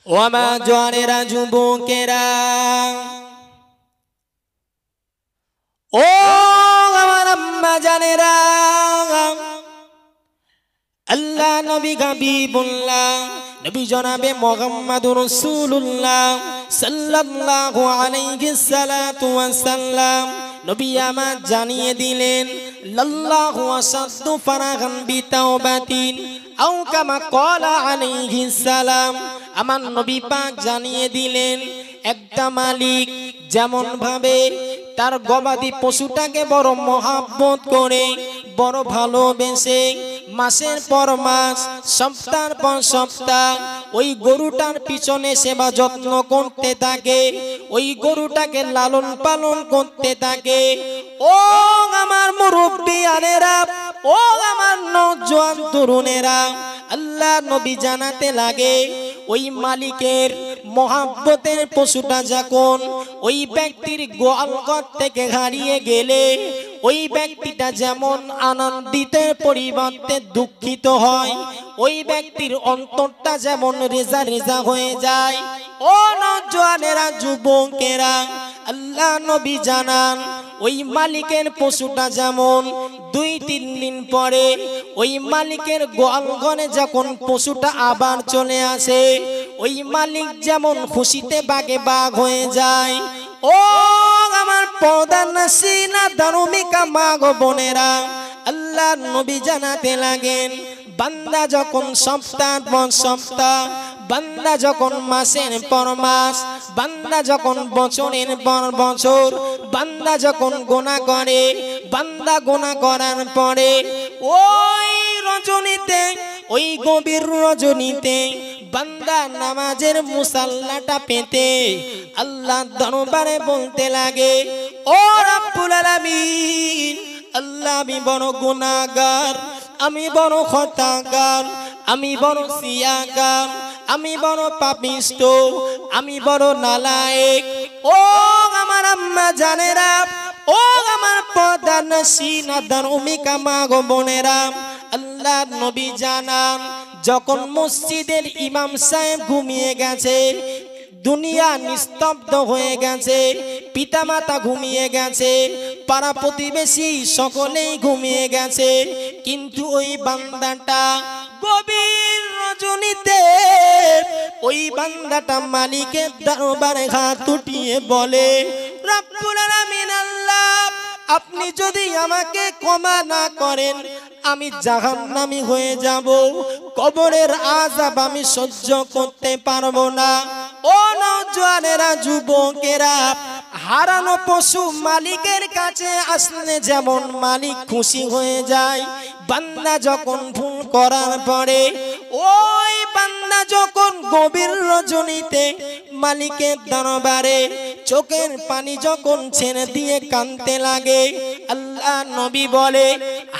ও আমার জওয়ানেরা যুবকেরা, ও আমার আম্মা জানেরা, আল্লাহ নবী হাবিবুল্লাহ নবী জনাবে মুহাম্মদুর রাসূলুল্লাহ সাল্লাল্লাহু আলাইহি সাল্লাতু ওয়াসাল্লাম নবী আমার জানিয়ে দিলেন, লাল্লাহু আসাদু ফারাগান বিতাওবাতিন আও কামা ক্বালা আলাইহিস সালাম। আমার নবী পাক জানিয়ে দিলেন, একটা মালিক যেমন ভাবে তার গবাদি পশুটাকে বড় মহাব্বত করে, বড় ভালোবেসে মাসের পর মাস, সপ্তাহের পর সপ্তাহ ওই গরুটার পিছনে সেবা যত্ন করতে থাকে, ওই গরুটাকে লালন পালন করতে থাকে। ও আমার মুরব্বিয়ানেরা, ও আমার নওজোয়ান তরুণেরা, আল্লাহ নবী জানাতে লাগে, ওই মালিকের মহাব্বতের পশুটা যখন ওই ব্যক্তির গোয়ালঘর থেকে হারিয়ে গেলে, ওই ব্যক্তিটা যেমন আনন্দিতের পরিবর্তে দুঃখিত হয়, ওই ব্যক্তির অন্তরটা যেমন রেজা রেজা হয়ে যায়। ও নওজোয়ানেরা যুবকেরা, আল্লাহ নবী জানান, ওই মালিকের পশুটা যেমন 2-3 দিন পরে ওই মালিকের গোয়ালঘরে যখন পশুটা আবার চলে আসে, ওই মালিক যেমন খুশিতে বাগে বাগ হয়ে যায়। ও আমার প্রধান সিনা ধার্মিকা মা গো বোনেরা, আল্লাহ নবী জানাতে লাগেন, বান্দা যখন সপ্তাহ পর সপ্তাহ, বান্দা যখন মাসের পর মাস, বান্দা যখন বছরের পর বছর, বান্দা যখন গুনাহ করে, বান্দা গুনাহ করার পরে ওই রজনীতে, ওই গভীর রজনীতে বান্দা নামাজের মুসাল্লাটা পেতে আল্লাহ দরবারে বলতে লাগে, ও রব্বুল আলামিন, আল্লাহ আমি বড় গুনাহগার, আমি বড় খতাগার, আমি বড় সিয়াগার, আমি বড় পাপিষ্ট, আমি বড় নালায়েক। ও আমার আম্মা জানেরা, ও আমার প্রধান সিনা ধার্মিকা মা গো বোনেরা, আল্লাহ নবী জানান, যখন মসজিদের ইমাম সাহেব ঘুমিয়ে গেছে, দুনিয়া নিস্তব্ধ হয়ে গেছে, পিতামাতা ঘুমিয়ে গেছে, পাড়া প্রতিবেশী সকলেই ঘুমিয়ে গেছে, কিন্তু ওই বান্দাটা গভীর রজনীতে, ওই বান্দাটা মালিকের দরবারে হাত উঠিয়ে বলে, রব্বুল আলামিন আল্লাহ, আপনি যদি আমাকে ক্ষমা না করেন আমি জাহান্নামী হয়ে যাব, কবরের আযাব আমি সহ্য করতে পারবো না। ও নওজোয়ানেরা যুবকেরা, হারানো পশু মালিকের কাছে আসলে যেমন মালিক খুশি হয়ে যায়, বান্দা যখন ভুল করার পরে ওই বান্দা যখন গভীর রজনীতে মালিকের দরবারে চোখের পানি যখন ছেড়ে দিয়ে কাঁদতে লাগে, আল্লাহ নবী বলে,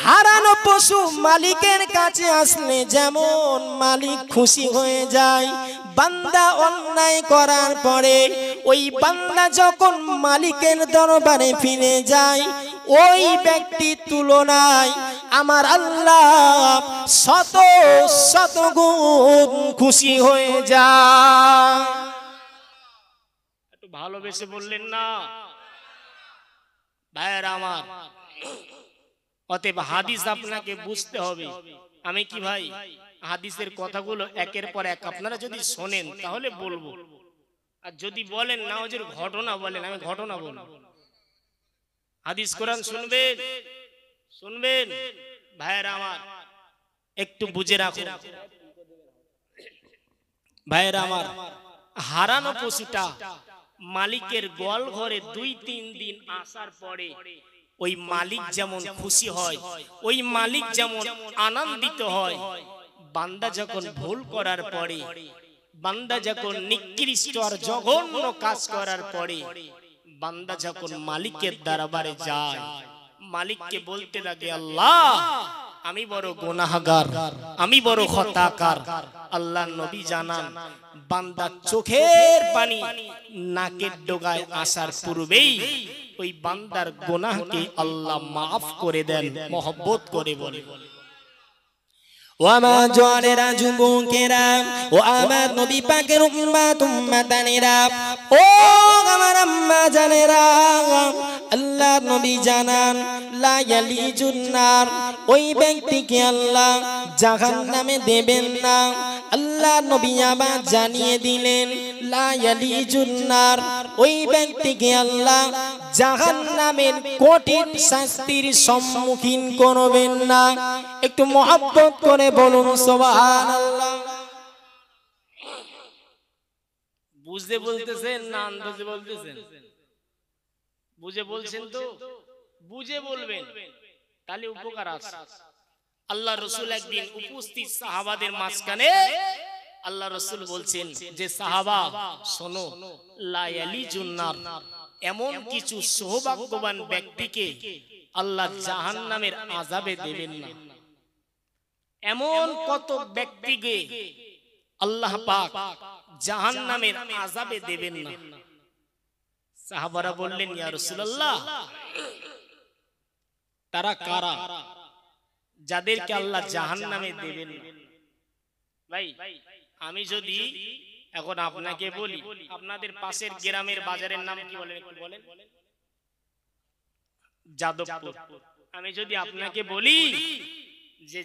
হারানো পশু মালিকের কাছে আসলে যেমন মালিক খুশি হয়ে যায়, বান্দা অন্যায় করার পরে ওই বান্দা যখন মালিকের দরবারে ফিরে যায়, ওই ব্যক্তির তুলনায় আমার আল্লাহ শত শত গুণ খুশি হয়ে যায়। একটু ভালোবেসে বললেন না ভাইরা আমার। অতএব হাদিস আপনাকে বুঝতে হবে। আমি কি ভাই হাদিসের কথাগুলো একের পর এক আপনারা যদি শোনেন তাহলে বলবো, আর যদি বলেন না ওদের ঘটনা বলেন, আমি ঘটনা বলবো। হাদিস কোরআন শুনবেন, শুনবেন ভাইরা আমার, একটু বুঝে রাখুন ভাইরা আমার। হারানো পশুটা মালিকের গোয়াল ঘরে 2-3 দিন আসার পরে ওই মালিক যেমন খুশি হয়, ওই মালিক যেমন আনন্দিত হয়, বান্দা যখন ভুল করার পরে, বান্দা যখন নিকৃষ্ট আর জঘন্য কাজ করার পরে, বান্দা যখন মালিকের দরবারে যায়, মালিককে বলতে লাগে, আল্লাহ আমি বড় গুনাহগার, আমি বড় খতাকার। আল্লাহ নবী জানান, বান্দা চোখের পানি নাকের ডগায় আসার পূর্বেই ওই বান্দার গুনাহকে আল্লাহ মাফ করে দেন, মহব্বত করে বলে। ও আমার জওয়ানেরা যুবকেরা ও আমার নবী পাকের উম্মত উম্মতানেরা ও আমার আম্মা জানেরা আল্লাহর নবী জানান লা ইয়ালিজুন নার ওই ব্যক্তিকে আল্লাহ জাহান্নামে দেবেন না আল্লাহর নবী আবার জানিয়ে দিলেন লা ইয়ালিজুন নার ওই ব্যক্তিকে আল্লাহ জাহান্নামের কঠিন শাস্তির সম্মুখীন করবেন না একটু মহব্বত করে বলুন সুবহানাল্লাহ বুঝতে বলতেছেন না আন্দাজে বলতেছেন বুঝে বলছেন তো বুঝে বলবেন তাহলে উপকার আছে আল্লাহ রাসূল একদিন উপস্থিত সাহাবাদের মাঝখানে আল্লাহ রাসূল বলছেন যে সাহাবা শোনো লা ইয়ালিজুন নার এমন কিছু সৌভাগ্যবান ব্যক্তিকে আল্লাহ জাহান্নামের আযাবে দেবেন না এমন কত ব্যক্তিকে আল্লাহ পাক জাহান্নামের আযাবে দেবেন না সাহাবারা বললেন ইয়া রাসূলুল্লাহ তারা কারা যাদেরকে আল্লাহ জাহান্নামে দেবেন না ভাই আমি যদি এখন আপনাকে বলি আপনাদের পাশের গ্রামের বাজারের নাম কি বলেন একটু বলেন যাদবপুর আমি যদি আপনাকে বলি যে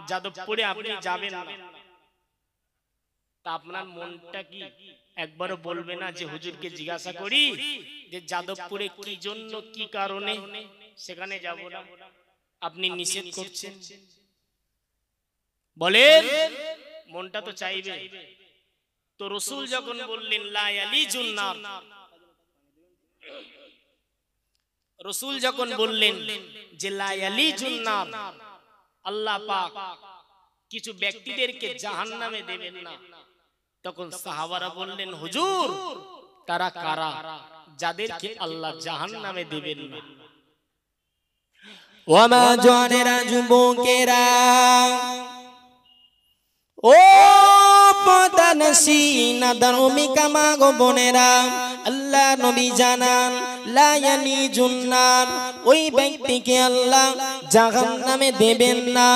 যাদবপুরে আপনি যাবেন না তা আপনার মনটা কি একবারও বলবে না যে হুজুরকে জিজ্ঞাসা করি যে যাদবপুরে কি জন্য কি কারণে সেখানে যাব না আপনি নিষেধ করছেন বলেন মনটা তো চাইবে তো রাসূল যখন বললেন লা ইয়ালিজুন নার রাসূল যখন বললেন যে লা ইয়ালিজুন নার আল্লাহ পাক কিছু ব্যক্তিদেরকে জাহান্নামে দেবেন না তখন সাহাবারা বললেন হুজুর তারা কারা যাদেরকে আল্লাহ জাহান্নামে দেবেন না ও আমার জওয়ানেরা যুবকেরা ও পদানসিনা দারমিকা মাগো বোনেরা আল্লাহ নবী জানান লা ইয়ালিজুন নার ওই ব্যক্তিকে আল্লাহ জাহান্নামে দেবেন না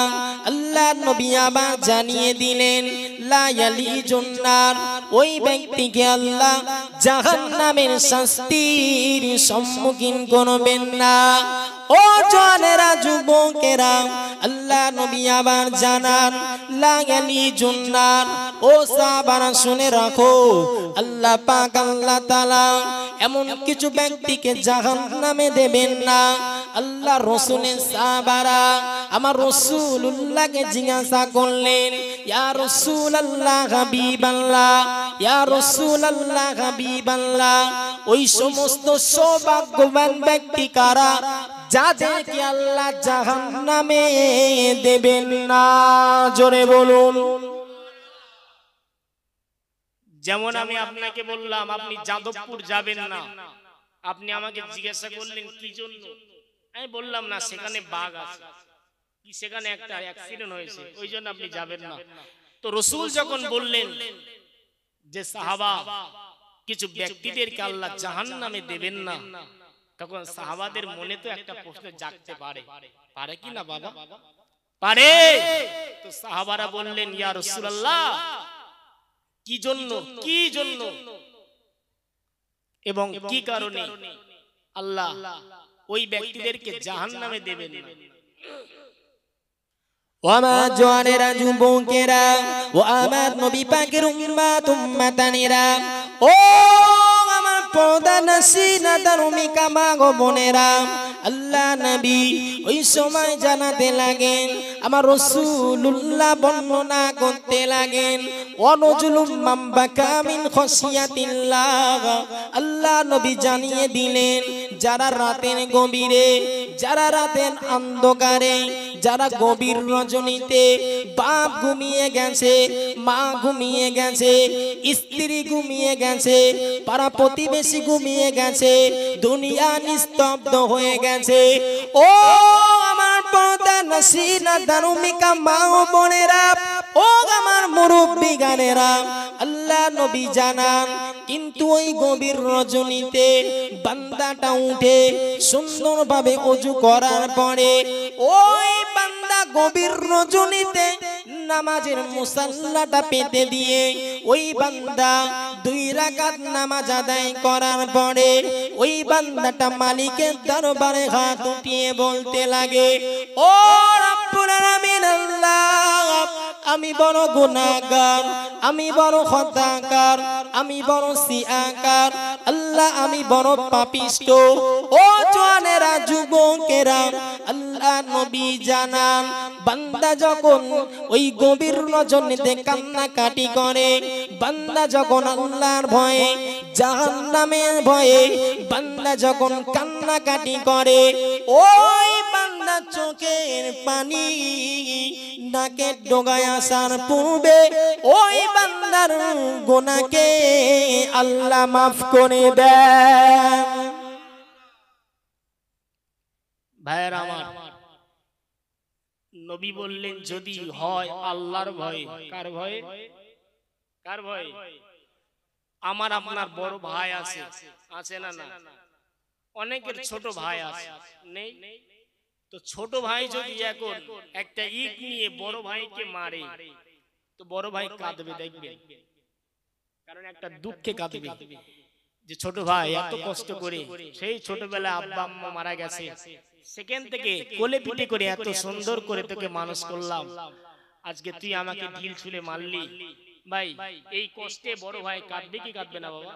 আল্লাহ নবী আবার জানিয়ে দিলেন লা ইয়ালিজুন নার ওই ব্যক্তিকে আল্লাহ জাহান্নামের শাস্তির সম্মুখীন করবেন না ও জওয়ানেরা যুবকেরা আল্লাহ নবী আবার জানান লা ইয়ালিজুন নার ও সাহাবারা শুনে রাখো আল্লাহ পাক আল্লাহ তাআলা এমন কিছু ব্যক্তিকে জাহান্নামে দেবেন না আল্লাহ রাসূলের সাহাবারা আমার রাসূলুল্লাহকে জিজ্ঞাসা করলেন ইয়া রাসূলুল্লাহ হাবিবাল্লাহ ইয়া রাসূলুল্লাহ হাবিবাল্লাহ ওই সমস্ত সৌভাগ্যবান ব্যক্তি কারা যাদেরকে আল্লাহ জাহান্নামে দেবেন না জোরে বলুন যেমন আমি আপনাকে বললাম আপনি যাদবপুর যাবেন না আপনি আমাকে জিজ্ঞাসা করলেন কি জন্য আমি বললাম না সেখানে বাঘ আছে কি সেখানে একটা অ্যাক্সিডেন্ট হয়েছে ওই জন্য আপনি যাবেন না তো রাসূল যখন বললেন যে সাহাবা কিছু ব্যক্তিদেরকে আল্লাহ জাহান্নামে দেবেন না তখন সাহাবাদের মনে তো একটা প্রশ্ন জাগতে পারে পারে কি না বাবা পারে তো সাহাবারা বললেন ইয়া রাসূলুল্লাহ কি জন্য এবং কি কারণে আল্লাহ ওই ব্যক্তিদেরকে জাহান্নামে দেবেন না ও আমার জওয়ানেরা যুবকেরা ও আমার নবী পাকের উম্মত উম্মতানেরা ও আমার পদানসিনা দারমিকা মাগো বোনেরা আল্লাহ নবী ওই সময় জানাতে লাগেন আমার রাসূলুল্লাহ বর্ণনা করতে লাগেন ওয়ানুজুলুম মামবাকা মিন খাশিয়াতিল্লাহ আল্লাহ নবী জানিয়ে দিলেন যারা রাতের গভীরে যারা রাতের অন্ধকারে যারা গভীর রজনীতে বাপ ঘুমিয়ে গেছে মা ঘুমিয়ে গেছে স্ত্রী ঘুমিয়ে গেছে পাড়া প্রতিবেশী ঘুমিয়ে গেছে দুনিয়া নিস্তব্ধ হয়ে গেছে ও আমার পদানসিনা দারমিকা মা ও বোনেরা ও আমার মুরব্বি গানেরা, আল্লাহ নবী জানান কিন্তু ওই গভীর রজনীতে বান্দাটা উঠে সুন্দরভাবে ওযু করার পরে ওই বান্দা গভীর রজনীতে নামাজের মুসাল্লাটা পেতে দিয়ে ওই বান্দা 2 রাকাত নামাজ আদায় করার পরে ওই বান্দাটা মালিকের দরবারে হাত উঠিয়ে বলতে লাগে, ও রব্বুল আলামিন আল্লাহ, আমি বড় গুনাহগার, আমি বড় খতাকার, আমি বড় সিয়াকার, আল্লাহ আমি বড় পাপিষ্ট। ও জওয়ানেরা, যুবকেরা, আল্লাহ নবী জানান বান্দা যখন ওই গভীর রজনীতে কান্নাকাটি করে, বান্দা যখন আল্লাহর ভয়ে জাহান্নামের ভয়ে বান্দা যখন কান্নাকাটি করে, ওই বান্দা চোখের পানি নাকের ডগায় আসার পূর্বে ওই বান্দার গুনাহকে আল্লাহ মাফ করে দেন। ভাইয়েরা আমার, নবী বললেন যদি হয় আল্লাহর ভয়ে। কার ভয়ে? কার ভয়ে? আমার আপনার বড় ভাই আছে, আছে না? না, অনেকের ছোট ভাই আছে, নেই? তো ছোট ভাই যদি এখন একটা ইট নিয়ে বড় ভাইকে মারে, তো বড় ভাই কাঁদবে, দেখবেন, কারণ একটা দুঃখে কাঁদবে যে ছোট ভাই এত কষ্ট করে সেই ছোটবেলায় আব্বা আম্মা মারা গেছে, সেখান থেকে কোলে পিঠে করে এত সুন্দর করে তোকে মানুষ করলাম, আজকে তুই আমাকে ঢিল ছুঁড়ে মারলি। ভাই এই কষ্টে বড় ভাই কাঁদবে কি কাঁদবে না বাবা?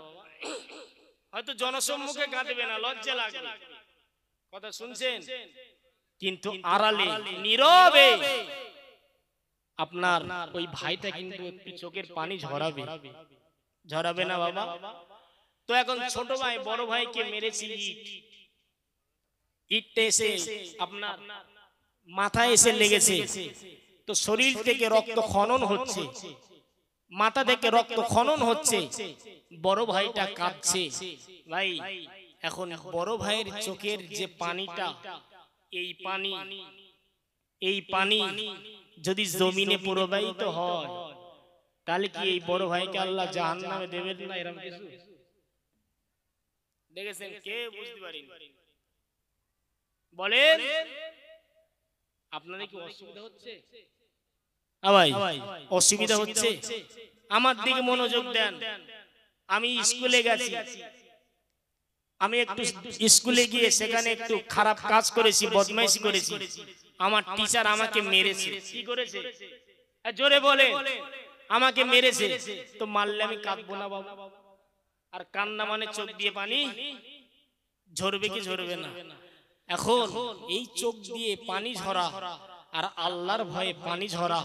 হয়তো জনসম্মুখে কাঁদবে না, লজ্জা লাগবে, কথা শুনছেন, কিন্তু আড়ালে নীরবে আপনার ওই ভাইটা কিন্তু একটু চোখের পানি ঝরাবে, ঝরাবে না বাবা? তো এখন ছোট ভাই বড় ভাইকে মেরেছি, ইটটা এসে আপনার মাথায় এসে লেগেছে, তো শরীর থেকে রক্ত খনন হচ্ছে, মাথা থেকে রক্ত খনন হচ্ছে, বড় ভাইটা কাঁদছে। ভাই এখন বড় ভাইয়ের চোখের যে পানিটা, এই পানি যদি জমিনে প্রবাহিত হয়, তাহলে কি এই বড় ভাইকে আল্লাহ জাহান্নামে দেবেন না? এরকম কিছু দেখেছেন? কে বুঝতে পারেন? বলেন, আপনাদের কি অসুবিধা হচ্ছে? ভাই অসুবিধা হচ্ছে? আমার দিকে মনোযোগ দেন। আমি স্কুলে গেছি, আমি একটু স্কুলে গিয়ে সেখানে একটু খারাপ কাজ করেছি, বদমাইশি করেছি, আমার টিচার আমাকে মেরেছে। কি করেছে? জোরে বলে, আমাকে মেরেছে। তো মারলে আমি কাঁদবো না বাবা? আর কান্না মানে চোখ দিয়ে পানি ঝরবে কি ঝরবে না? এখন এই চোখ দিয়ে পানি ঝরা আর আল্লাহর ভয়ে পানি ঝরা,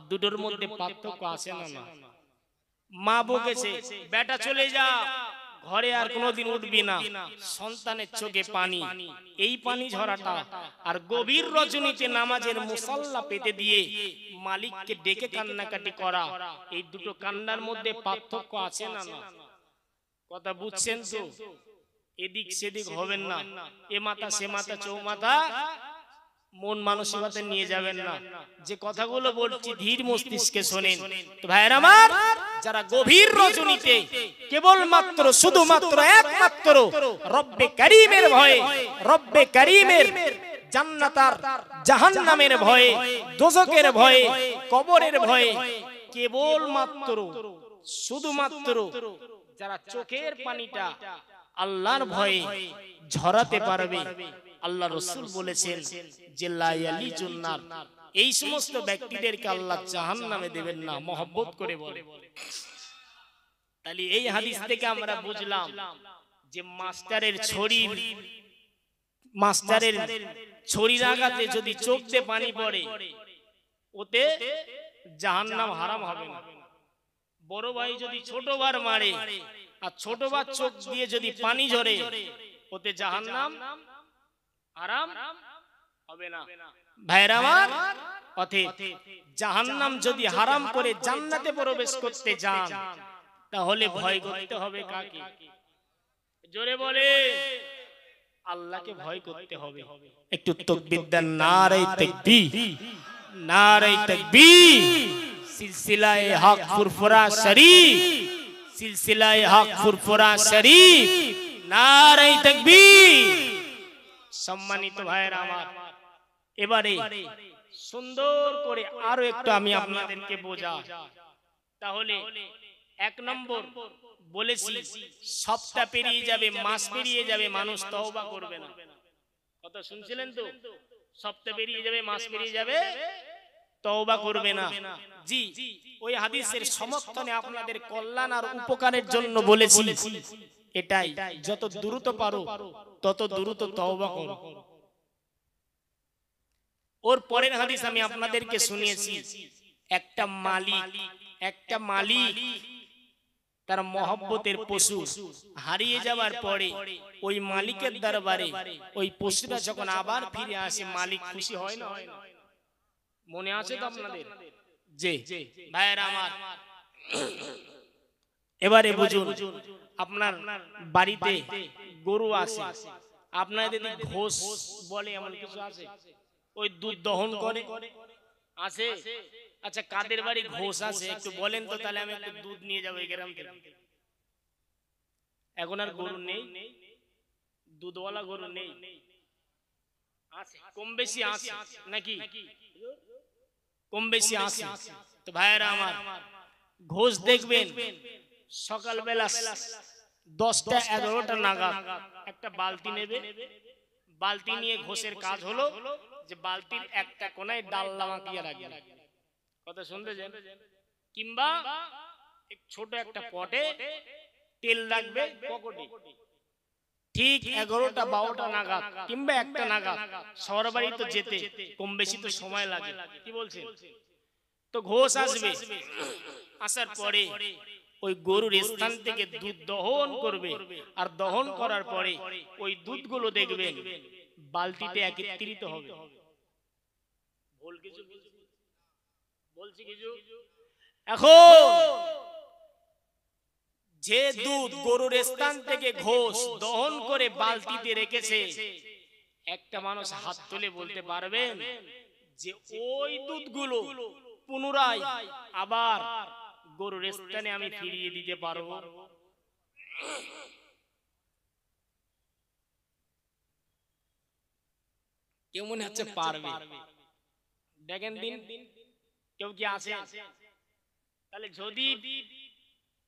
দুটোর মধ্যে পার্থক্য আছে না? না। মা বকেছে, বেটা চলে যা, ঘরে আর কোনোদিন উঠবি না, সন্তানের চোখে পানি, এই পানি ঝরাটা আর গভীর রজনীতে নামাজের মুসাল্লা পেতে দিয়ে মালিককে ডেকে কান্নাকাটি করা, এই দুটো কান্নার মধ্যে পার্থক্য আছে না? না। কথা বুঝছেন তো? এদিক সেদিক হবেন না, এ মাথা সে মাথা চৌমাথা মন মানসিকতা নিয়ে যাবেন না। যে কথাগুলো বলছি ধীর মস্তিষ্কে শোনেন। তো ভাইরা আমার, যারা গভীর রজনীতে কেবলমাত্র শুধুমাত্র একমাত্র রব্বে কারীমের ভয়ে, রব্বে কারীমের জান্নাত আর জাহান্নামের ভয়ে, দোজখের ভয়ে, কবরের ভয়ে, কেবলমাত্র শুধুমাত্র যারা চোখের পানিটা আল্লাহর ভয়ে ঝরাতে পারবে, আল্লাহ রাসূল বলেছেন যে লা ইয়ালিজুন নার, এই সমস্ত ব্যক্তিদেরকে আল্লাহ জাহান্নামে দেবেন না। মহব্বত করে বলে। তাহলে এই হাদিস থেকে আমরা বুঝলাম যে মাস্টারের ছড়ির আঘাতে যদি চোখ দিয়ে পানি পড়ে, ওতে জাহান্নাম হারাম হবে না। বড় ভাই যদি ছোট ভাই মারে আর ছোট ভাই চোখ দিয়ে যদি পানি ঝরে, ওতে জাহান্নাম হারাম হবে না। ভাইরা আমার, অতএব জাহান্নাম যদি হারাম করে জান্নাতে প্রবেশ করতে যান, তাহলে ভয় করতে হবে কাকে? জোরে বলে, আল্লাহকে ভয় করতে হবে। একটু তাকবীর দেন, নারে তাকবীর, নারে তাকবীর। সিলসিলায়ে হক ফুরফুরা শরীফ, সিলসিলায়ে হক ফুরফুরা শরীফ, নারে তাকবীর। সম্মানিত ভাইরা আমার, এবারে সুন্দর করে আরো একটু আমি আপনাদেরকে বোঝা। তাহলে এক নম্বর বলেছি, সপ্তাহ পেরিয়ে যাবে, মাস পেরিয়ে যাবে, মানুষ তওবা করবে না। কথা শুনছিলেন তো? সপ্তাহ পেরিয়ে যাবে, মাস পেরিয়ে যাবে, তওবা করবে না। জি, ওই হাদিসের সমর্থনে আপনাদের কল্যাণ আর উপকারের জন্য বলেছি এটাই, যত দ্রুত পারো তত দ্রুত তওবা করো। ওর পরের হাদিস আমি আপনাদেরকে শুনিয়েছি, একটা মালিক তার মহব্বতের পশু হারিয়ে যাওয়ার পরে ওই মালিকের দরবারে ওই পশুটা যখন আবার ফিরে আসে, মালিক খুশি হয় না? মনে আছে তো আপনাদের? জি ভাইরা আমার, এবারে বুঝুন, আপনার বাড়িতে গরু আসে, আপনাদের ঘোষ বলে এমন কিছু আছে, ওই দুধ দহন করে আসে। আচ্ছা, কাদের বাড়ি ঘোষ আছে একটু বলেন তো, তাহলে আমি একটু দুধ নিয়ে যাবো এই গ্রাম থেকে। এখন আর গরু নেই, দুধওয়ালা গরু নেই, আছে কম বেশি আছে নাকি? কম বেশি আছে। তো ভাইরা আমার, ঘোষ দেখবেন সকালবেলা 10টা 11টা নাগাদ একটা বালতি নেবে, বালতি নিয়ে ঘোষের কাজ হলো যে বালতির একটা কোনায় ডাল লাগাইয়া রাখবে। কথা শুনতেছেন? কিংবা ছোট একটা পটে তেল রাখবে পকেটে। ঠিক 11টা 12টা নাগাদ কিংবা 1টা নাগাদ শহর বাড়ি তো যেতে কম বেশি তো সময় লাগে, কি বলছেন? তো ঘোষ আসবে, আসার পরে ওই গরুর স্থান থেকে দুধ দহন করবে, আর দহন করার পরে ওই দুধগুলো দেখবেন বালতিতে একত্রিত হবে। বলছি কিছু? এখন যে দুধ গরুর স্থান থেকে ঘোষ দহন করে বালতিতে রেখেছে, একটা মানুষ হাত তুলে বলতে পারবেন যে ওই দুধগুলো পুনরায় আবার গরুর স্থানে আমি ফিরিয়ে দিতে পারবো? কেউ মনে হচ্ছে পারবে? দেখেন দিন কেউ কি আছে? তাহলে যদি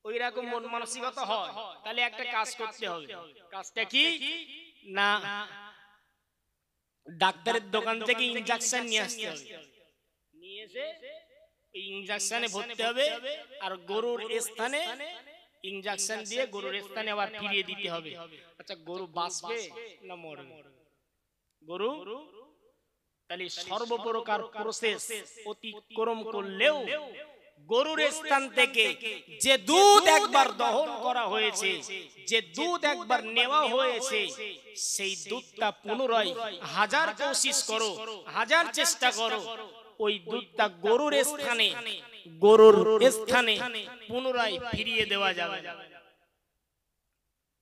ওই রকম মন মানসিকতা হয়, তাহলে একটা কাজ করতে হবে। কাজটা কি? না, ডাক্তারের দোকান থেকে ইনজেকশন নিয়ে আসতে হবে, নিয়ে এসে এই ইনজেকশনে ভরতে হবে, আর গরুর স্থানে ইনজেকশন দিয়ে গরুর স্থানে আবার ফিরিয়ে দিতে হবে। আচ্ছা, গরু বাঁচবে না মরবে? গরু তাহলে সর্বপ্রকার প্রসেস অতিক্রম করলেও গরুর স্থান থেকে যে দুধ একবার দহন করা হয়েছে, যে দুধ একবার নেওয়া হয়েছে, সেই দুধটা পুনরায় হাজার কোশিশ করো, হাজার চেষ্টা করো, ওই দুধটা গরুর স্থানে পুনরায় ফিরিয়ে দেওয়া যাবে।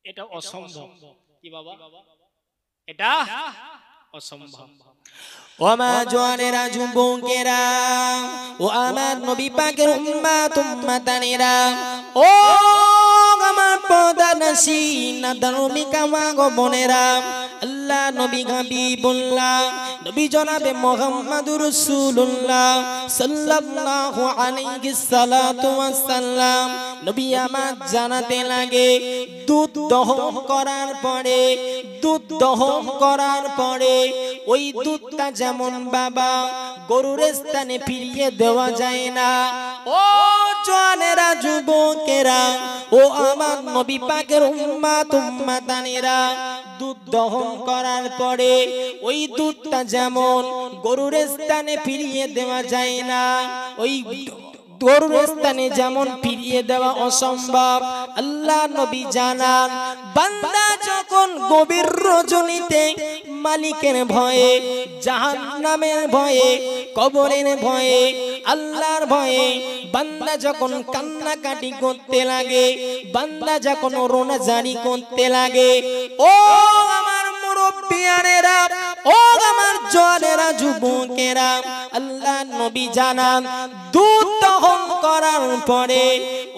এটা অসম্ভব। কি বাবা? এটা অসম্ভব। ওমা জওয়ানেরা যুবকেরা ও আমার নবী পাকের উম্মাতানেরা, ও আমার পদানসী না ধার্মিকা মা গো বোনেরা, আল্লাহ নবী হাবিবুল্লাহ নবী জনাবে মুহাম্মদুর রাসূলুল্লাহ সাল্লাল্লাহু আলাইহি সাল্লাতু ওয়াস সাল্লাম নবী আমার জানাতে লাগে, দুধ দহন করার পরে ওই দুধটা যেমন বাবা গরুর স্থানে ফিরিয়ে দেওয়া যায় না। ও জওয়ানেরা যুবকেরা ও আমার নবী পাকের উম্মাতানেরা, দুধ দহন করার পরে ওই দুধটা যেমন গরুর স্থানে ফিরিয়ে দেওয়া যায় না, ওই গরুর স্থানে যেমন ফিরিয়ে দেওয়া অসম্ভব। আল্লাহ নবী জানান, বান্দা যখন গভীর রজনীতে মালিকের ভয়ে, জাহান্নামের ভয়ে, কবরের ভয়ে, আল্লাহর ভয়ে বান্দা যখন কান্নাকাটি করতে লাগে, বান্দা যখন রোনাজারি করতে লাগে, ও আমার মুরব্বিয়ানেরা, ও আমার জওয়ানেরা যুবকেরা, আল্লাহ নবী জানান দুধ দহন করার পরে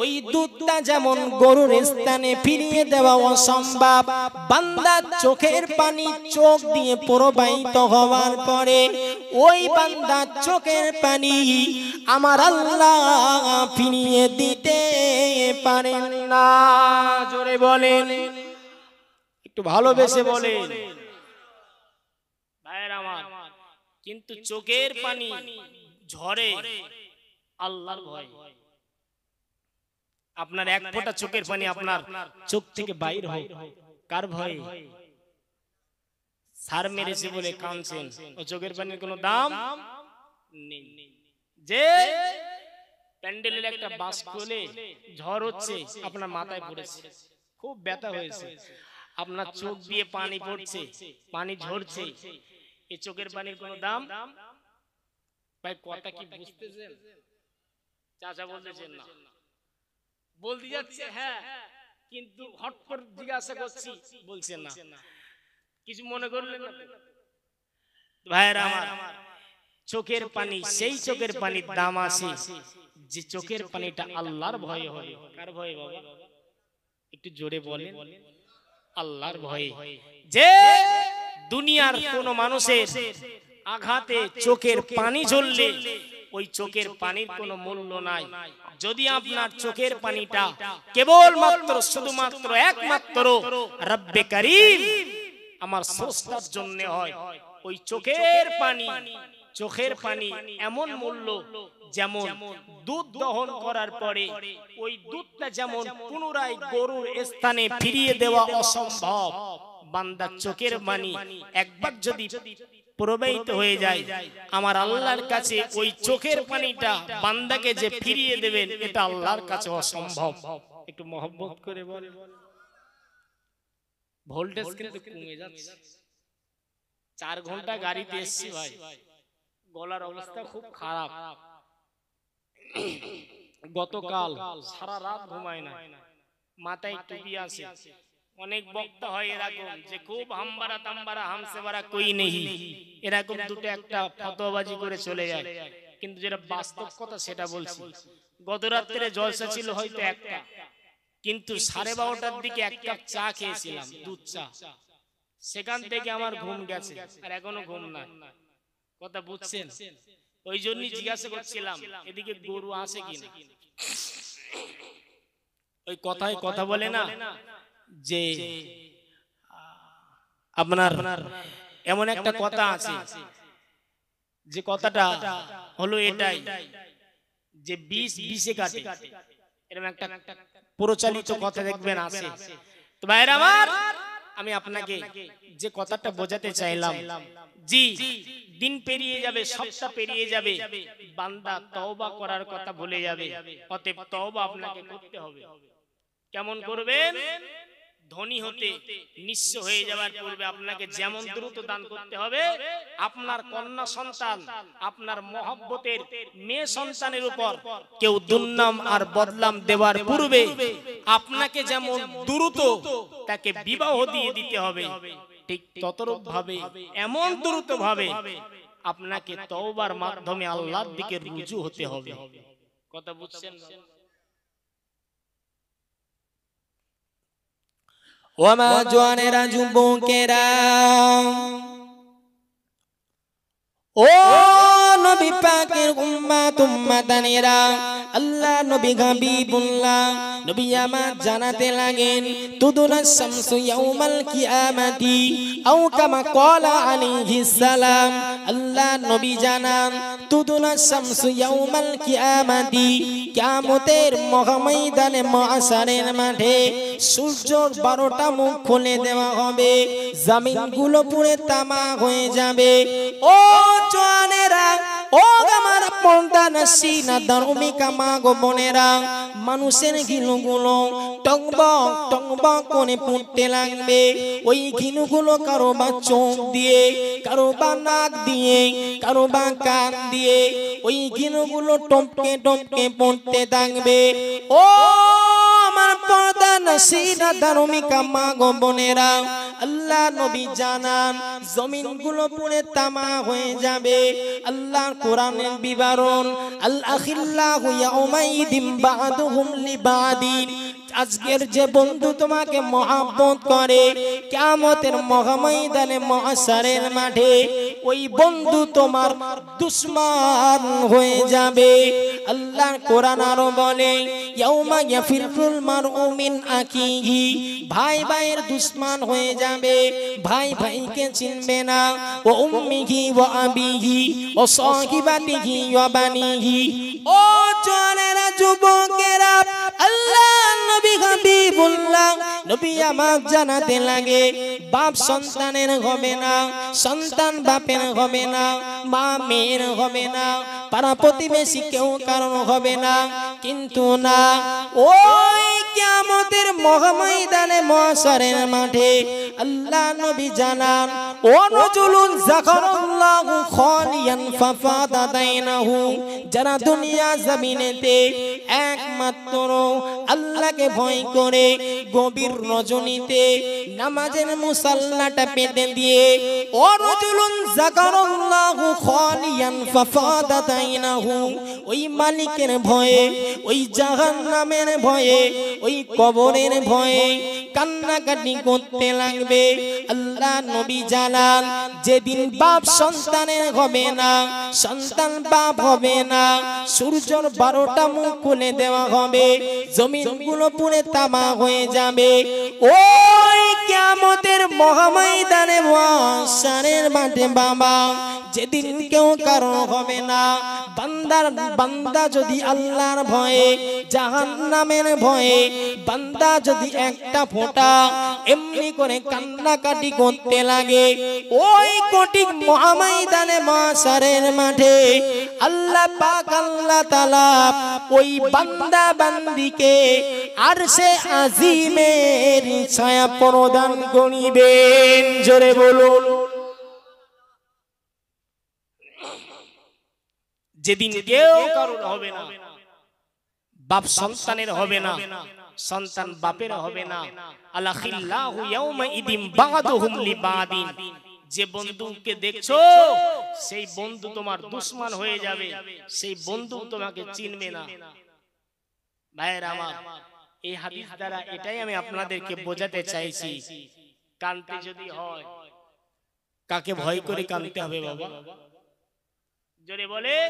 ওই দুধটা যেমন গরুর স্থানে ফিরিয়ে দেওয়া অসম্ভব, বান্দার চোখের পানি চোখ দিয়ে প্রবাহিত হওয়ার পরে ওই বান্দার চোখের পানি আমার আল্লাহ ফিরিয়ে দিতে পারেন না। জোরে বলেন, একটু ভালোবেসে বলেন ভাইয়ের আমার। কিন্তু চোখের পানি ঝরে আল্লাহর ভয়। আপনার এক ফোঁটা চোখের পানি আপনার চোখ থেকে বাইর হয় কার ভয়ে? সার মেরেছে বলে কাঁদছেন, ও চোখের পানির কোনো দাম নেই। যে প্যান্ডেলের একটা বাস খুলে ঝড় হচ্ছে, আপনার মাথায় পড়েছে, খুব ব্যথা হয়েছে, আপনার চোখ দিয়ে পানি পড়ছে, পানি ঝরছে, এই চোখের পানির কোনো দাম? ভাই কথা কি বুঝতেছেন? চাচা বলতেছেন না, বলতে যাচ্ছে হ্যাঁ, কিন্তু হট করে জিজ্ঞাসা করছি বলছেন না, কিছু মনে করলেন না? ভাইয়েরা আমার, চোখের পানি সেই চোখের পানির দাম আছে যে চোখের পানিটা আল্লাহর ভয়ে হবে। কার ভয়ে বাবা? একটু জোরে বলেন। আল্লাহর ভয়ে। যে দুনিয়ার কোন মানুষের আঘাতে চোখের পানি ঝরলে ওই চোখের পানির কোনো মূল্য নাই। যদি আপনার চোখের পানিটা কেবলমাত্র শুধুমাত্র একমাত্র রব্বে কারীম আমার স্রষ্টার জন্য হয়, ওই চোখের পানি এমন মূল্য যেমন দুধ দহন করার পরে ওই দুধটা যেমন পুনরায় গরুর স্থানে ফিরিয়ে দেওয়া অসম্ভব, বান্দার চোখের পানি একবার যদি প্রবাহিত হয়ে যায় আমার আল্লাহর কাছে ওই চোখের পানিটা বান্দাকে যে ফিরিয়ে দেবেন এটা আল্লাহর কাছে অসম্ভব। একটু মহব্বত করে বলেন। ভোল্টেজ কিন্তু কমে যাচ্ছে। 4 ঘন্টা গাড়িতে এসেছি ভাই, গলার অবস্থা খুব খারাপ। গতকাল সারা রাত ঘুমায় না, মাথায় টুপি আছে। অনেক বক্তা হয় এরকম যে খুব হামবারা তাম্বারা হামসে বারা কই নেই, এরকম দুটো একটা ফতোয়াবাজি করে চলে যায়, কিন্তু যেটা বাস্তব কথা সেটা বলছি। গত রাত্রে জলসা ছিল হয়তো একটা, কিন্তু 12:30টার দিকে এক কাপ চা খেয়েছিলাম, দুধ চা, সেখান থেকে আমার ঘুম গেছে, আর এখনো ঘুম নাই। কথা বুঝছেন? ওই জন্যই জিজ্ঞাসা করছিলাম এদিকে গরু আছে কিনা। ওই কথায় কথা বলে না যে আপনার এমন একটা কথা আছে, যে কথাটা হলো এটাই যে 20 কাটে, এরকম একটা প্রচলিত কথা দেখবেন আছে। তো ভাইরা আমার, আমি আপনাকে যে কথাটা বোঝাতে চাইলাম, জি দিন পেরিয়ে যাবে, সপ্তাহ পেরিয়ে যাবে, বান্দা তওবা করার কথা ভুলে যাবে। অতএব তওবা আপনাকে করতে হবে। কেমন করবেন? ধনী হতে নিঃস্ব হয়ে যাওয়ার পূর্বে আপনাকে যেমন দ্রুত দান করতে হবে, আপনার কন্যা সন্তান, আপনার মহব্বতের মেয়ে সন্তানের উপর কেউ দুর্নাম আর বদনাম দেওয়ার পূর্বে আপনাকে যেমন দ্রুত তাকে বিবাহ দিয়ে দিতে হবে, ঠিক ততরূপ ভাবে এমন দ্রুত ভাবে আপনাকে তওবার মাধ্যমে আল্লাহর দিকে রুজু হতে হবে। কথা বুঝছেন? ওমা জওয়ানেরা যুবকেরা, ও নবী পাকের উম্মত উম্মতানেরা, আল্লাহ নবী হাবিবুল্লাহ নবী আমার জানাতে লাগেন, তুদুনা শামসু ইয়াউমাল কিয়ামাতি আও কামা ক্বালা আলাইহিস সালাম। আল্লাহ নবী জানান, তুদুনা শামসু ইয়াউমাল কিয়ামাতি, কিয়ামতের মহাময়দানে মহাশারের মাঠে সূর্যর 12টা মুখ খুলে দেওয়া হবে, জমিনগুলো পুড়ে তামা হয়ে যাবে। ও জওয়ানেরা, ও আমার পর্দা নসিনা ধার্মিকা মা গো বোনেরা, মানুষের ঘিনুগুলো টংবক টংবক করে পুড়তে লাগবে। ওই ঘিনুগুলো কারো বা চোখ দিয়ে, কারো বা নাক দিয়ে, কারো বা কান দিয়ে ওই ঘিনুগুলো টপকে টপকে পড়তে থাকবে। ও আমার পর্দা নসিনা ধার্মিকা মা গো বোনেরা, আল্লাহ নবী জানান জমিনগুলো পুড়ে তামা হয়ে যাবে। আল্লাহর কোরআনের বিবরণ, আল আখিল্লাহু ইয়াউমাইদিন বা'দুহুম লিবাদিন, আজকের যে বন্ধু তোমাকে মহব্বত করে কিয়ামতের মহাময়দানে মহশরের মাঠে ওই বন্ধু তোমার দুশমন হয়ে যাবে। আল্লাহর কোরআন আরো বলে ইয়াউমা ইয়াফিরুল মারউ মিন আখিহি, ভাই ভাইয়ের দুশমন হয়ে যাবে, ভাই ভাইকে চিনবে না। ও উম্মিহি ওয়া আবিহি ও সাহিবাতিহি ওয়া বানিহি। ও জওয়ানেরা, যুবকেরা, আল্লাহ নবী হাবিবুল্লাহ নবী আমার জানাতে লাগে বাপ সন্তানের হবে না, সন্তান বাপের হবে না, মা মেয়ের হবে না, পাড়া প্রতিবেশী কেউ কারণ হবে না। কিন্তু না, ওই কিয়ামতের মহাময়দানে মহশরের মাঠে আল্লাহ নবী জানান ও রাজুলুন যাকারাল্লাহু খালিয়ান ফাফাদা দাইনাহু, যারা দুনিয়া জমিনেতে একমাত্র আল্লাহকে ভয় করে গভীর রজনীতে নামাজের মুসাল্লাটা পেতে দিয়ে ও রাজুলুন যাকারাল্লাহু খালিয়ান ফাফাদা দাইনাহু, ওই মালিকের ভয়ে, ওই জাহান্নামের ভয়ে, ওই কবরের ভয়ে কান্নাকাটি করতে লাগবে। আল্লাহ নবী জানান যেদিন বাপ সন্তানের হবে না, সন্তান বাপ হবে না, সূর্যের 12টা মুখ খুলে দেওয়া হবে, জমিনগুলো পুড়ে তামা হয়ে যাবে। ওই কিয়ামতের মহাময়দানে মহশরের মাঠে বাবা যেদিন কেউ কারো হবে না, বান্দা যদি আল্লাহর ভয়ে, জাহান্নামের ভয়ে বান্দা যদি একটা ফোঁটা এমনি করে কান্নাকাটি করতে লাগে, ওই কঠিন মহাময়দানে মহশরের মাঠে আল্লাহ পাক আল্লাহ তাআলা ওই বান্দা বান্দিকে আরশে আজিমের ছায়া প্রদান করিবেন। জোরে বলুন। যেদিন কেউ কারণ হবে না, বাপ সন্তানের হবে না, সন্তান বাপের হবে না। আলাখিল্লাহু ইয়াউমাইদিন বা'দুহুম লিবাদিন, যে বন্ধুকে দেখছো সেই বন্ধু তোমার দুশমন হয়ে যাবে, সেই বন্ধু তোমাকে চিনবে না। ভাইরা আমার, এই হাদিস দ্বারা এটাই আমি আপনাদেরকে বোঝাতে চাইছি, কানতে যদি হয় কাকে ভয় করে কানতে হবে বাবা? জোরে বলেন।